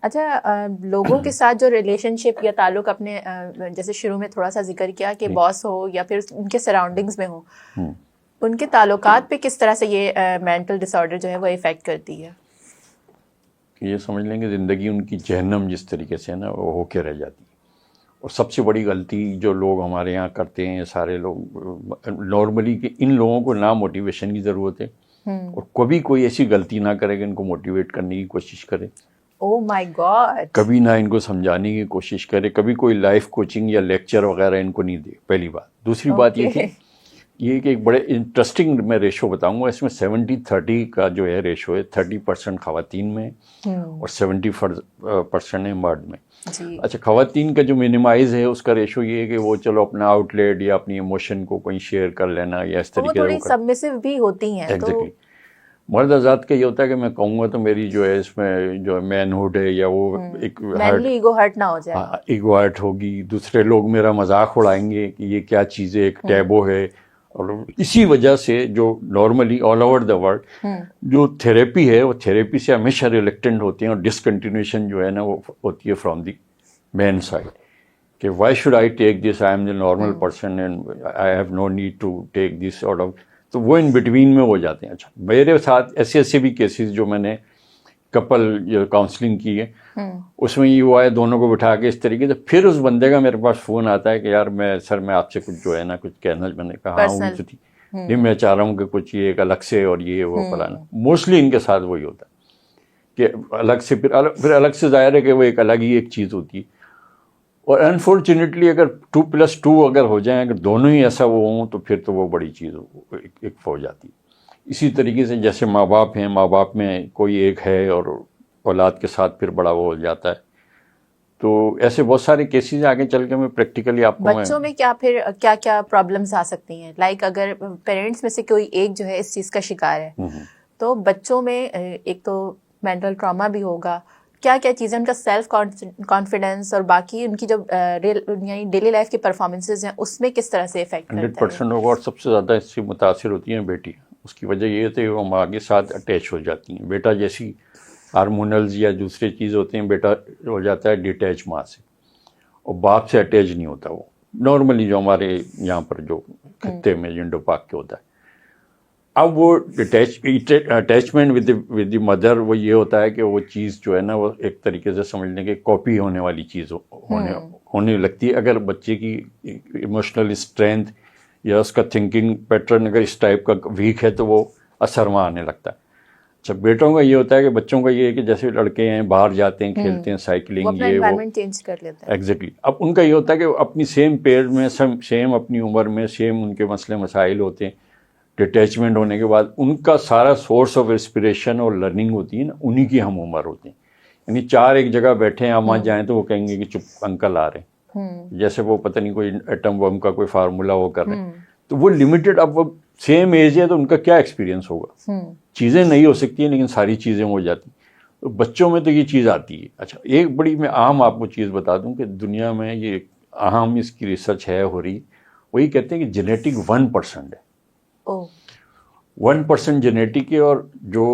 اچھا، لوگوں کے ساتھ جو ریلیشن شپ یا تعلق اپنے جیسے شروع میں تھوڑا سا ذکر کیا کہ باس ہو یا پھر ان کے سراؤنڈنگز میں ہو، ان کے تعلقات پہ کس طرح سے یہ مینٹل ڈس آرڈر جو ہے وہ افیکٹ کرتی ہے؟ یہ سمجھ لیں کہ زندگی ان کی جہنم جس طریقے سے نا وہ ہو کے رہ جاتی ہے. اور سب سے بڑی غلطی جو لوگ ہمارے یہاں کرتے ہیں سارے لوگ نارملی کہ ان لوگوں کو نہ موٹیویشن کی ضرورت ہے اور کبھی کوئی ایسی غلطی نہ کرے کہ ان کو موٹیویٹ کرنے کی کوشش کرے. او مائی گاڈ. کبھی نہ ان کو سمجھانے کی کوشش کرے, کبھی کوئی لائف کوچنگ یا لیکچر وغیرہ ان کو نہیں دے, پہلی بات. دوسری بات یہ تھی یہ کہ ایک بڑے انٹرسٹنگ میں ریشو بتاؤں گا, اس میں 70-30 کا جو ہے ریشو ہے, 30% خواتین میں اور 70% ہے مرد میں. اچھا, خواتین کا جو منیمائز ہے اس کا ریشو یہ ہے کہ وہ چلو اپنا آؤٹ لیٹ یا اپنی ایموشن کو کہیں شیئر کر لینا یا اس طریقے سے, وہ تھوڑی سبمسو بھی ہوتی ہیں. ایگزیکٹلی. مرد آزاد کا یہ ہوتا ہے کہ میں کہوں گا تو میری جو ہے اس میں جو مین ہوڈ ہے یا وہ ایک ایگو ہرٹ نہ ہو جائے, ایگو ہرٹ ہوگی, دوسرے لوگ میرا مذاق اڑائیں گے کہ یہ کیا چیز ہے, ایک ٹیبو ہے. اور اسی وجہ سے جو normally all over the world جو تھیراپی ہے وہ تھیراپی سے ہمیشہ ریلیکٹنٹ ہوتی ہیں, اور ڈسکنٹینیوشن جو ہے نا وہ ہوتی ہے فرام دی مین سائڈ کہ why should I take this, I am the normal person and I have no need to take this out of. تو وہ ان بٹوین میں ہو جاتے ہیں. اچھا, میرے ساتھ ایسے بھی کیسز جو میں نے کپل کاؤنسلنگ کی ہے اس میں یہ ہوا ہے دونوں کو بٹھا کے اس طریقے سے, پھر اس بندے کا میرے پاس فون آتا ہے کہ یار میں آپ سے کچھ جو ہے نا کچھ کہنا, میں نے کہا ہاں تو تھی نہیں, میں چاہ رہا ہوں کہ کچھ یہ ایک الگ سے اور یہ وہ فلانا. موسٹلی ان کے ساتھ وہی ہوتا ہے کہ الگ سے پھر الگ سے ظاہر ہے کہ وہ ایک الگ ہی ایک چیز ہوتی ہے. اور انفارچونیٹلی اگر 2+2 اگر ہو جائیں, اگر دونوں ہی ایسا وہ ہوں تو پھر تو وہ بڑی چیز ایک ہو جاتی ہے. اسی طریقے سے جیسے ماں باپ ہیں, ماں باپ میں کوئی ایک ہے اور اولاد کے ساتھ پھر بڑا وہ ہو جاتا ہے. تو ایسے بہت سارے کیسز آگے چل کے میں پریکٹیکلی آپ کو بچوں میں کیا کیا پرابلمس آ سکتی ہیں؟ لائک اگر پیرنٹس میں سے کوئی ایک جو ہے اس چیز کا شکار ہے تو بچوں میں ایک تو مینٹل ٹراما بھی ہوگا, کیا کیا چیزیں ان کا سیلف کانفیڈنس اور باقی ان کی جو یعنی ڈیلی لائف کی پرفارمنسز ہیں اس میں کس طرح سے افیکٹ کرتا ہے؟ 100% ہوگا. اور سب سے زیادہ اس سے متاثر ہوتی ہیں بیٹی. اس کی وجہ یہ ہے کہ وہ ماں کے ساتھ اٹیچ ہو جاتی ہیں. بیٹا جیسی ہارمونلز یا دوسرے چیز ہوتے ہیں, بیٹا ہو جاتا ہے ڈیٹیچ ماں سے, اور باپ سے اٹیچ نہیں ہوتا. وہ نارملی جو ہمارے یہاں پر جو خطے میں انڈو پاک کے ہوتا ہے. اب وہ اٹیچمنٹ ود دی مدر وہ یہ ہوتا ہے کہ وہ چیز جو ہے نا وہ ایک طریقے سے سمجھ لیں کہ کاپی ہونے والی چیز ہونے لگتی ہے. اگر بچے کی ایموشنل اسٹرینتھ یا اس کا تھنکنگ پیٹرن اگر اس ٹائپ کا ویک ہے تو وہ اثر وہاں آنے لگتا ہے. اچھا, بیٹوں کا یہ ہوتا ہے کہ بچوں کا یہ ہے کہ جیسے لڑکے ہیں باہر جاتے ہیں کھیلتے ہیں سائیکلنگ یہ وہ چینج کر لیتے ہیں. ایگزیکٹلی. اب ان کا یہ ہوتا ہے کہ اپنی سیم پیڑ میں سیم اپنی عمر میں سیم ان کے مسئلے مسائل ہوتے ہیں. ڈٹیچمنٹ ہونے کے بعد ان کا سارا سورس آف انسپریشن اور لرننگ ہوتی ہے نا انہی کی ہم عمر ہوتے ہیں. یعنی 4 ایک جگہ بیٹھے ہیں, ہم وہاں جائیں تو وہ کہیں گے کہ چپ انکل آ رہے ہیں, جیسے وہ پتہ نہیں کوئی ایٹم بم کا کوئی فارمولا وہ کر رہے ہیں. تو وہ لمیٹڈ, اب وہ سیم ایج ہے تو ان کا کیا ایکسپیرینس ہوگا. چیزیں نہیں ہو سکتی ہیں لیکن ساری چیزیں ہو جاتی ہیں. تو بچوں میں تو یہ چیز آتی ہے. اچھا, ایک بڑی میں اہم آپ کو چیز بتا دوں کہ دنیا میں یہ اہم اس کی ریسرچ ہے ہو رہی, وہی کہتے ہیں کہ جینیٹک 1% ہے. 1% جینیٹک ہے, اور جو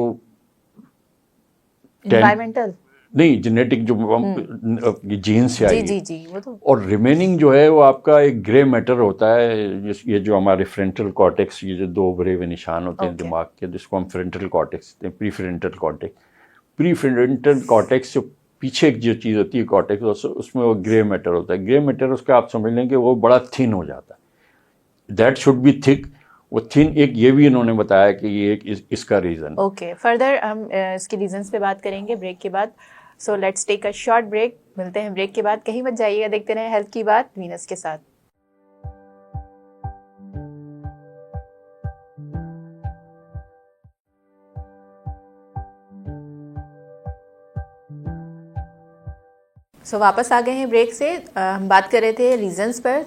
انوائرمنٹل نہیں جینیٹک جو جین سے آئی جی اور ریمیننگ جو ہے وہ آپ کا ایک گرے میٹر ہوتا ہے. یہ جو ہمارے فرنٹل کارٹیکس, یہ جو 2 بھرے ہوئے نشان ہوتے ہیں دماغ کے, جس کو ہم فرنٹل کارٹیکس کہتے ہیں, پری فرنٹل کارٹیکس سے پیچھے ایک جو چیز ہوتی ہے کارٹیکس, اس میں وہ گرے میٹر ہوتا ہے. گرے میٹر اس کا آپ سمجھ لیں کہ وہ بڑا تھن ہو جاتا ہے. دیٹ شوڈ بی تھک. وہ تھن ایک یہ بھی انہوں نے بتایا کہ یہ ایک اس کا ریزن. اوکے, فردر ہم اس کے ریزنس پہ بات کریں گے بریک کے بعد. So let's take a short break. ملتے ہیں بریک کے بعد, کہیں مت جائیے گا, دیکھتے رہیں ہیلتھ کی بات وینس کے ساتھ. سو واپس آ گئے ہیں بریک سے. ہم بات کر رہے تھے ریزنس پر.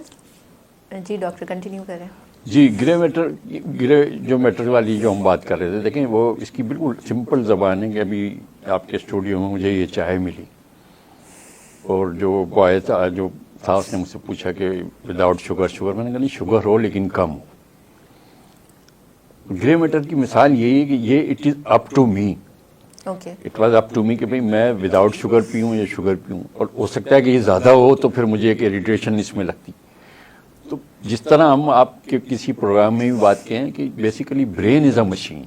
جی ڈاکٹر کنٹینیو کریں. جی, گرے جو میٹر والی جو ہم بات کر رہے تھے, دیکھیں وہ اس کی بالکل سمپل زبان ہے کہ ابھی آپ کے اسٹوڈیو میں مجھے یہ چائے ملی اور جو بوائے تھا جو تھا اس نے مجھ سے پوچھا کہ وداؤٹ شوگر, میں نے کہا نہیں شوگر ہو لیکن کم ہو. گرے میٹر کی مثال یہی ہے کہ یہ it is up to me okay. It was up to me کہ بھائی میں وداؤٹ شوگر پیوں یا شوگر پیوں, اور ہو سکتا ہے کہ یہ زیادہ ہو تو پھر مجھے ایک اریٹیشن اس میں لگتی. تو جس طرح ہم آپ کے کسی پروگرام میں بھی بات کہیں کہ basically brain is a machine,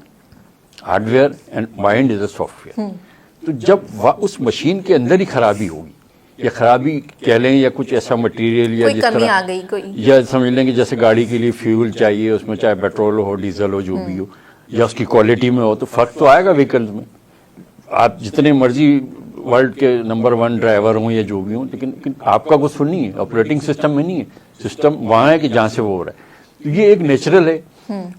hard where and mind is a soft where. تو جب اس مشین کے اندر ہی خرابی ہوگی, یا خرابی کہہ لیں یا کچھ ایسا مٹیریل یا کوئی جس کمی طرح آ گئی, کوئی یا سمجھ لیں کہ جیسے گاڑی کے لیے فیول چاہیے, اس میں چاہے پیٹرول ہو ڈیزل ہو جو بھی ہو, یا اس کی کوالٹی میں ہو, تو فرق تو آئے گا وہیکلز میں. آپ جتنے مرضی ورلڈ کے نمبر 1 ڈرائیور ہوں یا جو بھی ہوں, لیکن آپ کا قصور نہیں ہے, آپریٹنگ سسٹم میں نہیں ہے. سسٹم وہاں ہے کہ جہاں سے وہ ہو رہا ہے. تو یہ ایک نیچرل ہے,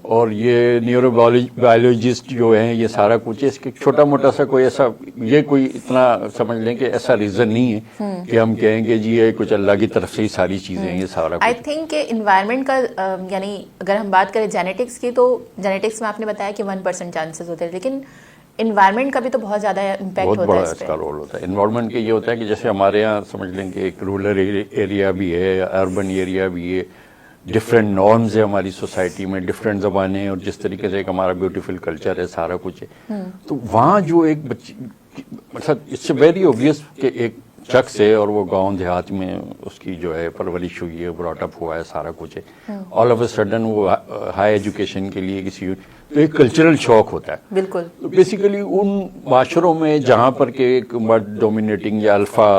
اور یہ نیورو بایولوجسٹ جو ہیں یہ سارا کچھ ہے. اس کے چھوٹا موٹا سا کوئی ایسا, یہ کوئی اتنا سمجھ لیں کہ ایسا ریزن نہیں ہے کہ ہم کہیں گے جی یہ کچھ اللہ کی طرف سے ہی ساری چیزیں ہیں, یہ سارا آئی کچھ. تھنک کہ انوائرمنٹ کا یعنی اگر ہم بات کریں جینیٹکس کی, تو جینیٹکس میں آپ نے بتایا کہ 1% چانسز ہوتے ہیں, لیکن انوائرمنٹ کا بھی تو بہت زیادہ امپیکٹ بہت ہوتا بڑا ہے اس اس پہ. کا رول ہوتا ہے. انوائرمنٹ کے یہ ہوتا ہے کہ جیسے ہمارے یہاں سمجھ لیں کہ ایک رورل ایریا بھی ہے, اربن ایریا بھی ہے, ڈفرینٹ نارمز ہے ہماری سوسائٹی میں, ڈفرینٹ زبانیں ہیں, اور جس طریقے سے ایک ہمارا بیوٹیفل کلچر ہے, سارا کچھ ہے. تو وہاں جو ایک بچی, مطلب اٹس اے ویری اوبیس کہ ایک شخص ہے اور وہ گاؤں دیہات میں اس کی جو ہے پرورش ہوئی ہے, براٹ اپ ہوا ہے, سارا کچھ ہے. آل آف اے سڈن وہ ہائی ایجوکیشن کے لیے کسی, تو ایک کلچرل شوق ہوتا ہے. بالکل. تو بیسیکلی ان معاشروں میں جہاں پر کہ ایک مرد ڈومینیٹنگ یا الفا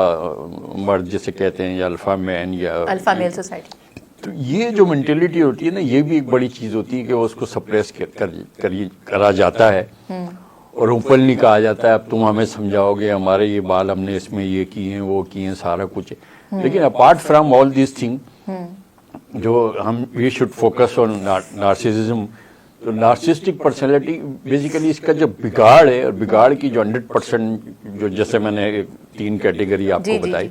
مرد جسے کہتے ہیں, یا الفا مین یا الفا میل سوسائٹی, تو یہ جو مینٹیلٹی ہوتی ہے نا, یہ بھی ایک بڑی چیز ہوتی ہے کہ اس کو سپریس کرا جاتا ہے, اور اوپنلی کہا جاتا ہے اب تم ہمیں سمجھاؤ گے, ہمارے یہ بال ہم نے اس میں یہ کیے ہیں, وہ کیے ہیں, سارا کچھ ہے. لیکن apart from all these thing جو ہم we should focus on narcissism. تو نارسسٹک پرسنالٹی بیسیکلی اس کا جو بگاڑ ہے, اور بگاڑ کی جو 100% جو جیسے میں نے 3 کیٹیگری آپ کو بتائی,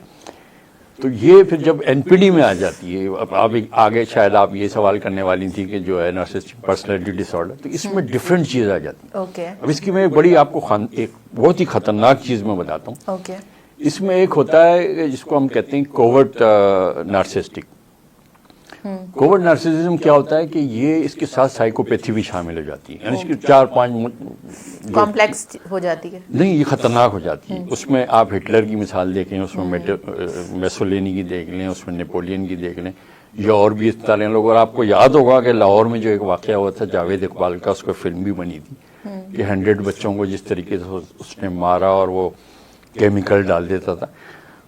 تو یہ پھر جب این پی ڈی میں آ جاتی ہے. اب آپ آگے شاید آپ یہ سوال کرنے والی تھی کہ جو ہے نارسسٹک پرسنالٹی ڈس آرڈر, تو اس میں ڈفرینٹ چیز آ جاتی ہے. اوکے. اب اس کی میں ایک بڑی آپ کو ایک بہت ہی خطرناک چیز میں بتاتا ہوں. اوکے. اس میں ایک ہوتا ہے جس کو ہم کہتے ہیں کوورٹ نارسسٹک. کوورٹ نارسسزم کیا ہوتا ہے کہ یہ اس کے ساتھ سائیکوپیتھی بھی شامل ہو جاتی ہے, یعنی اس کی 4-5 کمپلیکس ہو جاتی ہے. نہیں, یہ خطرناک ہو جاتی ہے. اس میں آپ ہٹلر کی مثال دیکھیں, اس میں میسولینی کی دیکھ لیں, اس میں نیپولین کی دیکھ لیں, یا اور بھی اس طرح لوگ. اور آپ کو یاد ہوگا کہ لاہور میں جو ایک واقعہ ہوا تھا جاوید اقبال کا, اس کو فلم بھی بنی تھی کہ 100 بچوں کو جس طریقے سے اس نے مارا اور وہ کیمیکل ڈال دیتا تھا.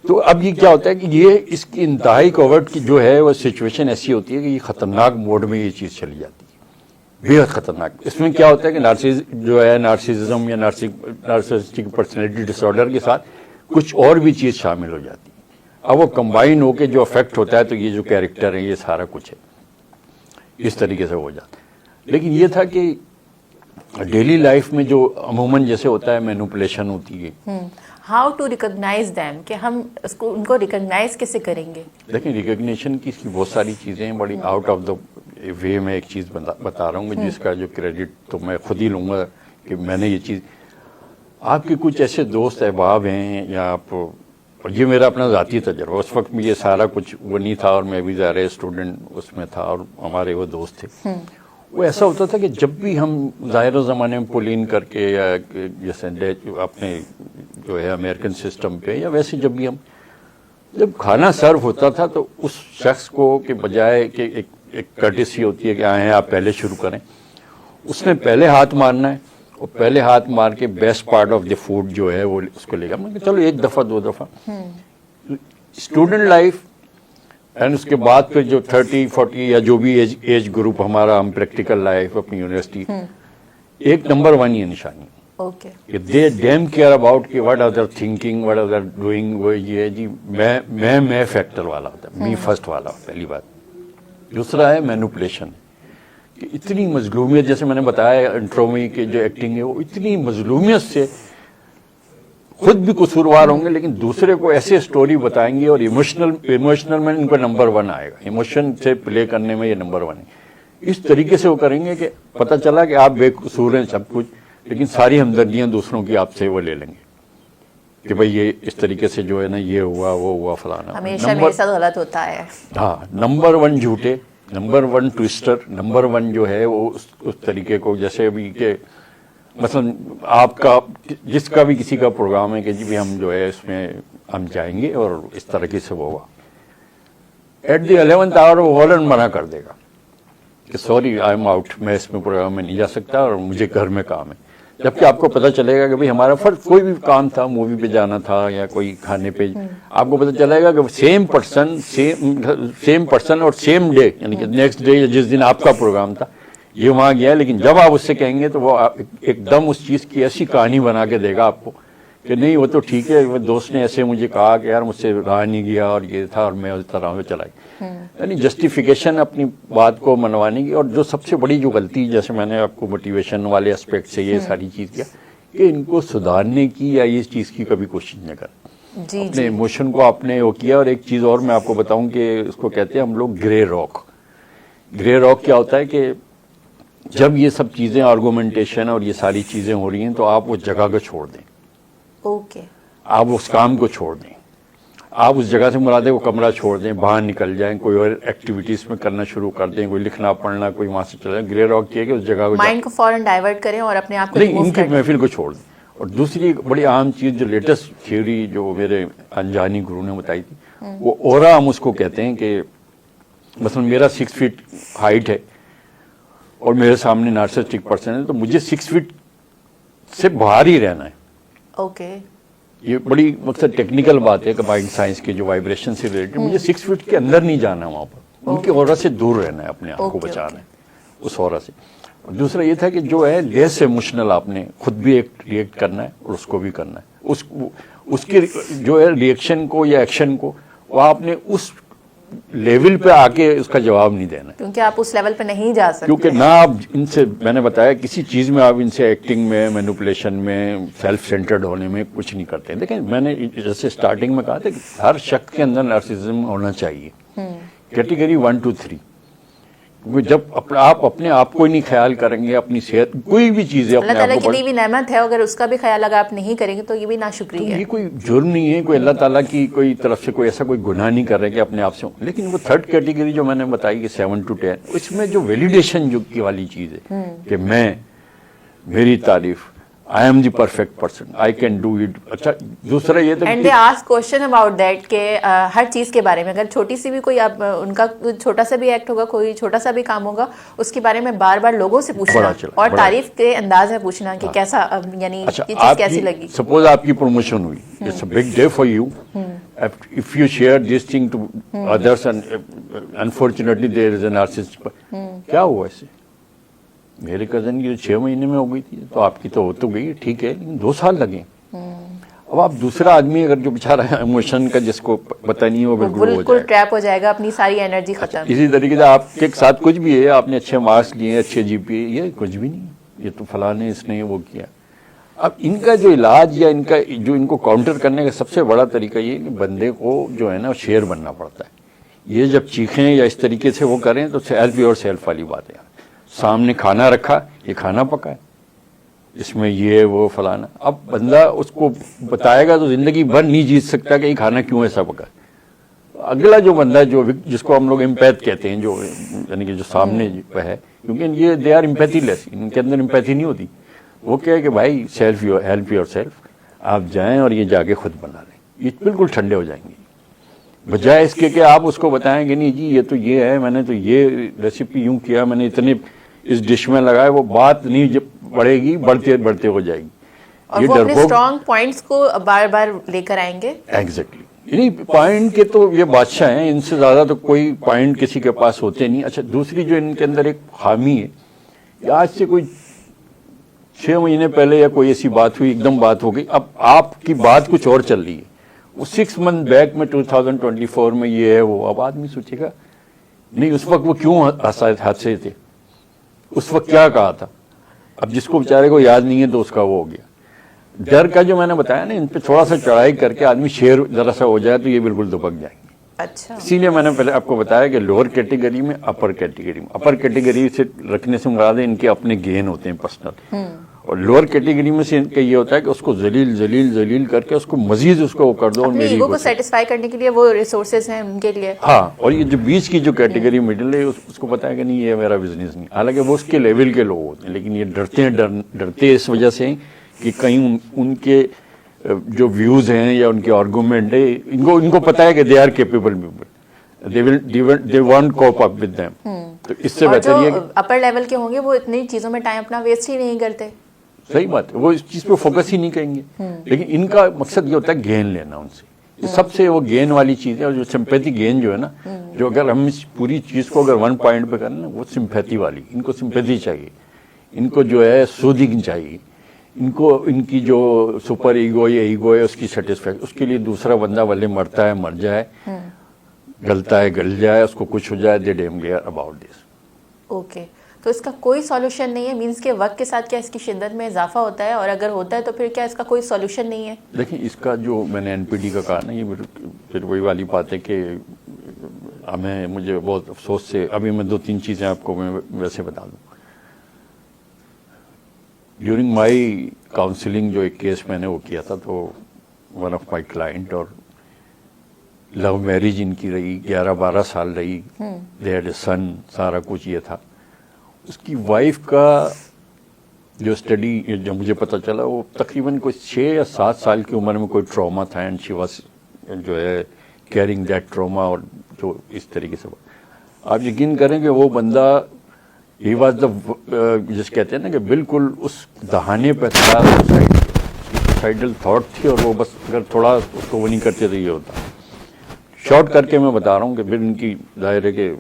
تو اب یہ کیا ہوتا ہے کہ یہ اس کی انتہائی کوورٹ کی جو ہے وہ سچویشن ایسی ہوتی ہے کہ یہ خطرناک موڈ میں یہ چیز چلی جاتی ہے, بے حد خطرناک. اس میں کیا ہوتا ہے کہ جو ہے نارسسزم یا نارسسٹک پرسنالٹی ڈس آرڈر کے ساتھ کچھ اور بھی چیز شامل ہو جاتی ہے. اب وہ کمبائن ہو کے جو افیکٹ ہوتا ہے, تو یہ جو کیریکٹر ہے یہ سارا کچھ ہے اس طریقے سے ہو جاتا ہے. لیکن یہ تھا کہ ڈیلی لائف میں جو عموماً جیسے ہوتا ہے مینوپولیشن ہوتی ہے. ہاؤ ٹو ریکگنائز دیم, کہ ہم ان کو ریکگنائز کیسے کریں گے؟ دیکھیں ریکگنیشن کی اس کی بہت ساری چیزیں ہیں, بڑی آؤٹ آف دا وے میں ایک چیز بتا رہا ہوں جس کا جو کریڈٹ تو میں خود ہی لوں گا کہ میں نے یہ چیز. آپ کے کچھ ایسے دوست احباب ہیں یا آپ, اور یہ میرا اپنا ذاتی تجربہ, اس وقت میں یہ سارا کچھ وہ نہیں تھا, اور میں بھی ظاہر اسٹوڈنٹ اس میں تھا, اور ہمارے وہ دوست تھے. وہ ایسا ہوتا تھا کہ جب بھی ہم ظاہر زمانے میں پولین کر کے یا جیسے اپنے جو ہے امریکن سسٹم پہ, یا ویسے جب بھی ہم جب کھانا سرو ہوتا تھا, تو اس شخص کو کہ بجائے کہ ایک کرٹیسی ہوتی ہے کہ آئیں آپ پہلے شروع کریں, اس نے پہلے ہاتھ مارنا ہے, اور پہلے ہاتھ مار کے best part of the food جو ہے وہ اس کو لے گا. چلو 1 دفعہ 2 دفعہ اسٹوڈنٹ لائف, اینڈ اس کے بعد پھر جو 30-40 یا جو بھی ایج گروپ ہمارا, ہم پریکٹیکل لائف اپنی یونیورسٹی, ایک نمبر 1 یہ نشانی کہ دے ڈیم کیئر اباؤٹ کہ what are their thinking, what are their doing. وہ یہ ہے جی میں فیکٹر والا ہوتا ہے, می فرسٹ والا, پہلی بات. دوسرا ہے مینوپولیشن, کہ اتنی مظلومیت, جیسے میں نے بتایا انٹرو میں کہ جو ایکٹنگ ہے وہ اتنی مظلومیت سے خود بھی قصوروار ہوں گے, لیکن دوسرے کو ایسے سٹوری بتائیں گے, اور ایموشنل میں ان کو نمبر 1 آئے گا, ایموشن سے پلے کرنے میں یہ نمبر 1 ہے. اس طریقے سے وہ کریں گے کہ پتہ چلا کہ آپ بے قصور ہیں سب کچھ, لیکن ساری ہمدردیاں دوسروں کی آپ سے وہ لے لیں گے کہ بھئی یہ اس طریقے سے جو ہے نا یہ ہوا وہ ہوا فلانا. ہمیشہ میرے ساتھ غلط ہوتا ہے. ہاں, نمبر 1 جھوٹے, نمبر 1 ٹویسٹر, نمبر 1 جو ہے وہ اس طریقے کو, جیسے ابھی کہ مثلا آپ کا جس کا بھی کسی کا پروگرام ہے کہ جی بھی ہم جو ہے اس میں ہم جائیں گے اور اس طریقے سے وہ ہوگا، ایٹ دی 11th آور وہ فوراً منع کر دے گا کہ سوری آئی ایم آؤٹ، میں اس میں پروگرام میں نہیں جا سکتا اور مجھے گھر میں کام ہے. جبکہ آپ کو پتہ چلے گا کہ بھئی ہمارا فرض کوئی بھی کام تھا، مووی پہ جانا تھا یا کوئی کھانے پہ، آپ کو پتہ چلے گا کہ سیم پرسن اور سیم ڈے، یعنی کہ نیکسٹ ڈے جس دن آپ کا پروگرام تھا یہ وہاں گیا. لیکن جب آپ اس سے کہیں گے تو وہ ایک دم اس چیز کی ایسی کہانی بنا کے دے گا آپ کو کہ نہیں وہ تو ٹھیک ہے، وہ دوست نے ایسے مجھے کہا کہ یار مجھ سے رہا نہیں گیا اور یہ تھا اور میں اس طرح سے چلا گیا. یعنی جسٹیفیکیشن اپنی بات کو منوانے کی. اور جو سب سے بڑی جو غلطی، جیسے میں نے آپ کو موٹیویشن والے اسپیکٹ سے یہ ساری چیز کیا کہ ان کو سدھارنے کی یا اس چیز کی کبھی کوشش نہ کریں. اپنے ایموشن کو آپ نے وہ کیا. اور ایک چیز اور میں آپ کو بتاؤں کہ اس کو کہتے ہیں ہم لوگ گرے راک. گرے راک کیا ہوتا ہے کہ جب یہ سب چیزیں آرگومنٹیشن اور یہ ساری چیزیں ہو رہی ہیں تو آپ اس جگہ کو چھوڑ دیں. اوکے. آپ اس کام کو چھوڑ دیں، آپ اس جگہ سے مراد ہے وہ کمرہ چھوڑ دیں، باہر نکل جائیں، کوئی اور ایکٹیویٹیز میں کرنا شروع کر دیں، کوئی لکھنا پڑھنا کوئی وہاں سے چلے. گرے راک کیے کہ اس جگہ کو مائنڈ کو فوراً ڈائیورٹ کریں اور اپنے آپ کو نہیں، ان کی محفل کو چھوڑ دیں. اور دوسری بڑی عام چیز جو لیٹسٹ تھیوری جو میرے انجانی گرو نے بتائی تھی، وہ اورا ہم اس کو کہتے ہیں کہ مثلا میرا 6 فٹ ہائٹ ہے اور میرے سامنے نارسسٹک پرسن ہے تو مجھے 6 فٹ سے باہر ہی رہنا ہے. اوکے. یہ بڑی مقصد ٹیکنیکل بات ہے کہ مائنڈ سائنس کے جو وائبریشن سے ریلیٹڈ، مجھے 6 فٹ کے اندر نہیں جانا ہے، وہاں پر ان کی اورا سے دور رہنا ہے، اپنے آپ کو بچانا ہے اس اورا سے. اور دوسرا یہ تھا کہ جو ہے لیس ایموشنل آپ نے خود بھی ایک ریئیکٹ کرنا ہے اور اس کو بھی کرنا ہے. اس کے جو ہے ریئیکشن کو یا ایکشن کو وہ آپ نے اس لیول پہ آ کے اس کا جواب نہیں دینا ہے، کیونکہ آپ اس لیول پہ نہیں جا سکتے. کیونکہ نہ آپ ان سے، میں نے بتایا کسی چیز میں آپ ان سے ایکٹنگ میں، مینوپولیشن میں، سیلف سینٹرڈ ہونے میں کچھ نہیں کرتے. دیکھیں میں نے جیسے سٹارٹنگ میں کہا تھا کہ ہر شخص کے اندر نارسسزم ہونا چاہیے، کیٹیگری 1 2 3. جب آپ اپنے آپ کو ہی نہیں خیال کریں گے، اپنی صحت، کوئی بھی چیز ہے اللہ تعالیٰ کی دی ہوئی نعمت ہے، اگر اس کا بھی خیال اگر آپ نہیں کریں گے تو یہ بھی ناشکری ہے. یہ کوئی جرم نہیں ہے، کوئی اللہ تعالیٰ کی کوئی طرف سے کوئی ایسا کوئی گناہ نہیں کر رہے کہ اپنے آپ سے. لیکن وہ 3rd کیٹیگری جو میں نے بتائی کہ 7 to 10، اس میں جو ویلیڈیشن جو کی والی چیز ہے کہ میں، میری تعریف، I am the perfect person, I can do it. اچھا دوسرا یہ تھا and they ask question about that کہ ہر چیز کے بارے میں اگر چھوٹی سی بھی کوئی ان کا چھوٹا سا بھی ایکٹ ہوگا، کوئی چھوٹا سا بھی کام ہوگا، اس کے بارے میں بار بار لوگوں سے پوچھنا اور تعریف کے انداز میں پوچھنا کہ کیسا، یعنی یہ چیز کیسی لگی. سپوز آپ کی پروموشن ہوئی، it's a big day for you. If you share this thing to others and unfortunately there is a narcissist، کیا ہوا اسے؟ میرے کزن کی 6 مہینے میں ہو گئی تھی، تو آپ کی تو ہو تو گئی ٹھیک ہے، لیکن 2 سال لگے. اب آپ دوسرا آدمی اگر جو بیچارہ ایموشن کا جس کو پتہ نہیں ہے وہ بالکل ٹریپ ہو جائے گا، اپنی ساری انرجی ختم. اسی طریقے سے آپ کے ساتھ کچھ بھی ہے، آپ نے اچھے مارکس لیے، اچھے GPA، یہ کچھ بھی نہیں، یہ تو فلاں نے اس نے وہ کیا. اب ان کا جو علاج یا ان کا جو ان کو کاؤنٹر کرنے کا سب سے بڑا طریقہ یہ کہ بندے کو جو ہے نا شیئر بننا پڑتا ہے. یہ جب چیخیں یا اس طریقے سے وہ کریں تو سیلف اور سیلف والی بات ہے. سامنے کھانا رکھا، یہ کھانا پکا ہے، اس میں یہ وہ فلانا. اب بندہ اس کو بتائے گا تو زندگی بھر نہیں جیت سکتا کہ یہ کھانا کیوں ایسا پکا ہے. اگلا جو بندہ جو جس کو ہم لوگ امپیتھ کہتے ہیں، جو یعنی کہ جو سامنے ہے، کیونکہ یہ دے آر امپیتھی لیس، ان کے اندر امپیتھی نہیں ہوتی. وہ کیا ہے کہ بھائی ہیلپ یور سیلف، آپ جائیں اور یہ جا کے خود بنا لیں، یہ بالکل ٹھنڈے ہو جائیں گے. بجائے اس کے کہ آپ اس کو بتائیں کہ نہیں جی یہ تو یہ ہے، میں نے تو یہ ریسیپی یوں کیا، میں نے اتنے اس ڈش میں لگائے، وہ بات نہیں جب بڑھے گی، بڑھتے بڑھتے ہو جائے گی. اور وہ اپنے اسٹرانگ پوائنٹس کو بار بار لے کر آئیں گے. ایگزیکٹلی. یعنی پوائنٹ کے تو یہ بادشاہ ہیں، ان سے زیادہ تو کوئی پوائنٹ کسی کے پاس ہوتے نہیں. اچھا دوسری جو ان کے اندر ایک خامی ہے، آج سے کوئی 6 مہینے پہلے یا کوئی ایسی بات ہوئی، ایک دم بات ہو گئی، اب آپ کی بات کچھ اور چل رہی ہے. وہ 6 منتھ بیک میں 2024 میں یہ ہے وہ، اب آدمی سوچے گا نہیں اس وقت وہ کیوں حادثے تھے، اس وقت کیا کہا تھا. اب جس کو بیچارے کو یاد نہیں ہے تو اس کا وہ ہو گیا. ڈر کا جو میں نے بتایا نا، ان پہ تھوڑا سا چڑھائی کر کے آدمی شیر ذرا سا ہو جائے تو یہ بالکل دبک جائیں گے. اچھا. اسی لیے میں نے پہلے آپ کو بتایا کہ لوور کیٹیگری میں، اپر کیٹیگری میں. اپر کیٹیگری سے رکھنے سے مراد ہے ان کے اپنے گین ہوتے ہیں پرسنل، اور لوور کیٹیگری میں سے ان کا یہ ہوتا ہے کہ اس کو ذلیل کر کے اس کو مزید اس کو وہ کر دو. اپنی ایگو کو سیٹسفائی کرنے کے لیے وہ ریسورسز ہیں ان کے لیے. ہاں, اور یہ جو بیچ کی جو کیٹیگری مڈل ہے اس کو پتا ہے کہ نہیں یہ میرا بزنس نہیں, حالانکہ وہ اس کے لیول کے لوگ ہوتے ہیں, لیکن یہ ڈرتے اس وجہ سے کہ کہیں ان کے جو ویوز ہیں یا ان کے آرگومنٹ ہے ان کو پتا ہے کہ they are capable people, they won't cope up with them. تو اس سے بہتر یہ اپر لیول کے ہوں گے وہ اتنی چیزوں میں ٹائم اپنا ویسٹ ہی نہیں کرتے. صحیح بات ہے, وہ اس چیز پہ فوکس ہی نہیں کریں گے. لیکن ان کا مقصد یہ ہوتا ہے گین لینا ان سے, سب سے وہ گین والی چیز ہے. اور جو سمپیتھی گین جو ہے نا, جو اگر ہم اس پوری چیز کو اگر 1 پوائنٹ پہ کریں نا, وہ سمپیتھی والی. ان کو سمپیتھی چاہیے, ان کو جو ہے سودھنگ چاہیے, ان کو ان کی جو سپر ایگو یا ایگو ہے اس کی سیٹسفیکشن, اس کے لیے دوسرا بندہ بھلے مرتا ہے مر جائے, گلتا ہے گل جائے, اس کو کچھ ہو جائے, they damn care about this. Okay, تو اس کا کوئی سولوشن نہیں ہے؟ مینس کہ وقت کے ساتھ کیا اس کی شدت میں اضافہ ہوتا ہے, اور اگر ہوتا ہے تو پھر کیا اس کا کوئی سولوشن نہیں ہے؟ دیکھیں اس کا جو میں نے NPT کا کہا نا, یہ پھر وہی والی بات ہے کہ مجھے بہت افسوس سے ابھی میں 2-3 چیزیں آپ کو میں ویسے بتا دوں. ڈیورنگ مائی کاؤنسلنگ جو ایک کیس میں نے وہ کیا تھا, تو ون آف مائی کلائنٹ, اور لو میرج ان کی رہی, 11-12 سال رہی, دے ہیڈ اے سن, سارا کچھ یہ تھا. اس کی وائف کا جو اسٹڈی جو مجھے پتہ چلا, وہ تقریباً کوئی 6 یا 7 سال کی عمر میں کوئی ٹراما تھا, اینڈ شی واز جو ہے کیرنگ دیٹ ٹراما, اور جو اس طریقے سے آپ یقین کریں کہ وہ بندہ ہی واز دا جس کہتے ہیں نا کہ بالکل اس دہانے پہ تھا, سوسائڈل تھاٹ تھی, اور وہ بس اگر تھوڑا اس کو وہ نہیں کرتے تو یہ ہوتا. شارٹ کر کے میں بتا رہا ہوں کہ پھر ان کی ظاہر ہے کہ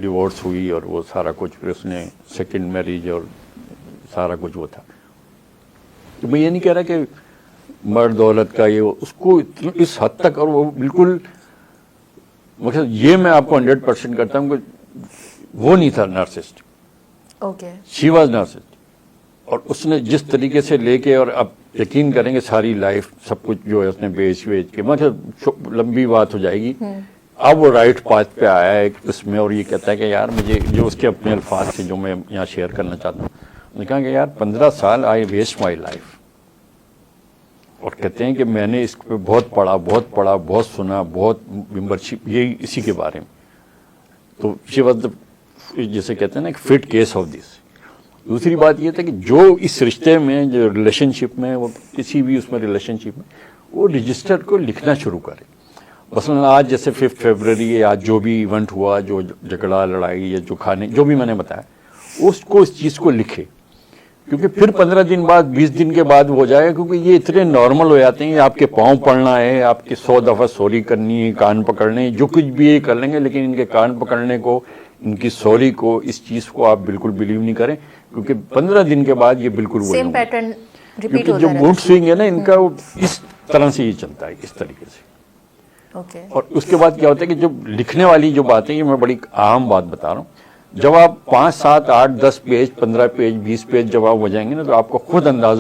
ڈیورس ہوئی, اور وہ سارا کچھ, پھر اس نے سیکنڈ میرج اور سارا کچھ وہ تھا. تو میں یہ نہیں کہہ رہا کہ مرد عورت کا یہ اس کو اس حد تک, اور وہ بالکل مقصد یہ میں آپ کو 100% کرتا ہوں کہ وہ نہیں تھا narcissist. Okay, she was narcissist. اور اس نے جس طریقے سے لے کے, اور اب یقین کریں گے ساری لائف سب کچھ جو ہے اس نے بیچ کے, مطلب لمبی بات ہو جائے گی. اب وہ رائٹ پاتھ پہ آیا ہے اس میں, اور یہ کہتا ہے کہ یار مجھے جو اس کے اپنے الفاظ سے جو میں یہاں شیئر کرنا چاہتا ہوں, نے کہا کہ یار 15 سال آئی ویسٹ مائی لائف. اور کہتے ہیں کہ میں نے اس پہ بہت پڑھا, بہت سنا, بہت ممبرشپ, یہی اسی کے بارے میں. تو شی واز جسے کہتے ہیں نا ایک فٹ کیس آف دس. دوسری بات یہ تھا کہ جو اس رشتے میں, جو ریلیشن شپ میں, وہ کسی بھی اس میں ریلیشن شپ میں, وہ رجسٹر کو لکھنا شروع کرے. مثلاً آج جیسے 5 فروری, آج جو بھی ایونٹ ہوا, جو جھگڑا لڑائی یا جو کھانے جو بھی میں نے بتایا, اس کو اس چیز کو لکھے. کیونکہ پھر 15 دن بعد 20 دن کے بعد ہو جائے گا, کیونکہ یہ اتنے نارمل ہو جاتے ہیں. آپ کے پاؤں پڑنا ہے, آپ کے 100 دفعہ سوری کرنی ہے, کان پکڑنے, جو کچھ بھی یہ کر لیں گے, لیکن ان کے کان پکڑنے کو, ان کی سوری کو, اس چیز کو آپ بالکل بلیو نہیں کریں, کیونکہ 15 دن کے بعد یہ بالکل وہی سیم پیٹرن ریپیٹ ہوتا ہے. جو موڈ سوئنگ ہے نا ان کا, وہ اس طرح سے یہ چلتا ہے, اس طریقے سے. اور اس کے بعد کیا ہوتا ہے کہ جو لکھنے والی جو باتیں, یہ میں بڑی عام بات بتا رہا ہوں, جب آپ 5, 7, 8, 10 پیج, 15 پیج, 20 پیج جب آپ ہو جائیں گے نا, تو آپ کو خود اندازہ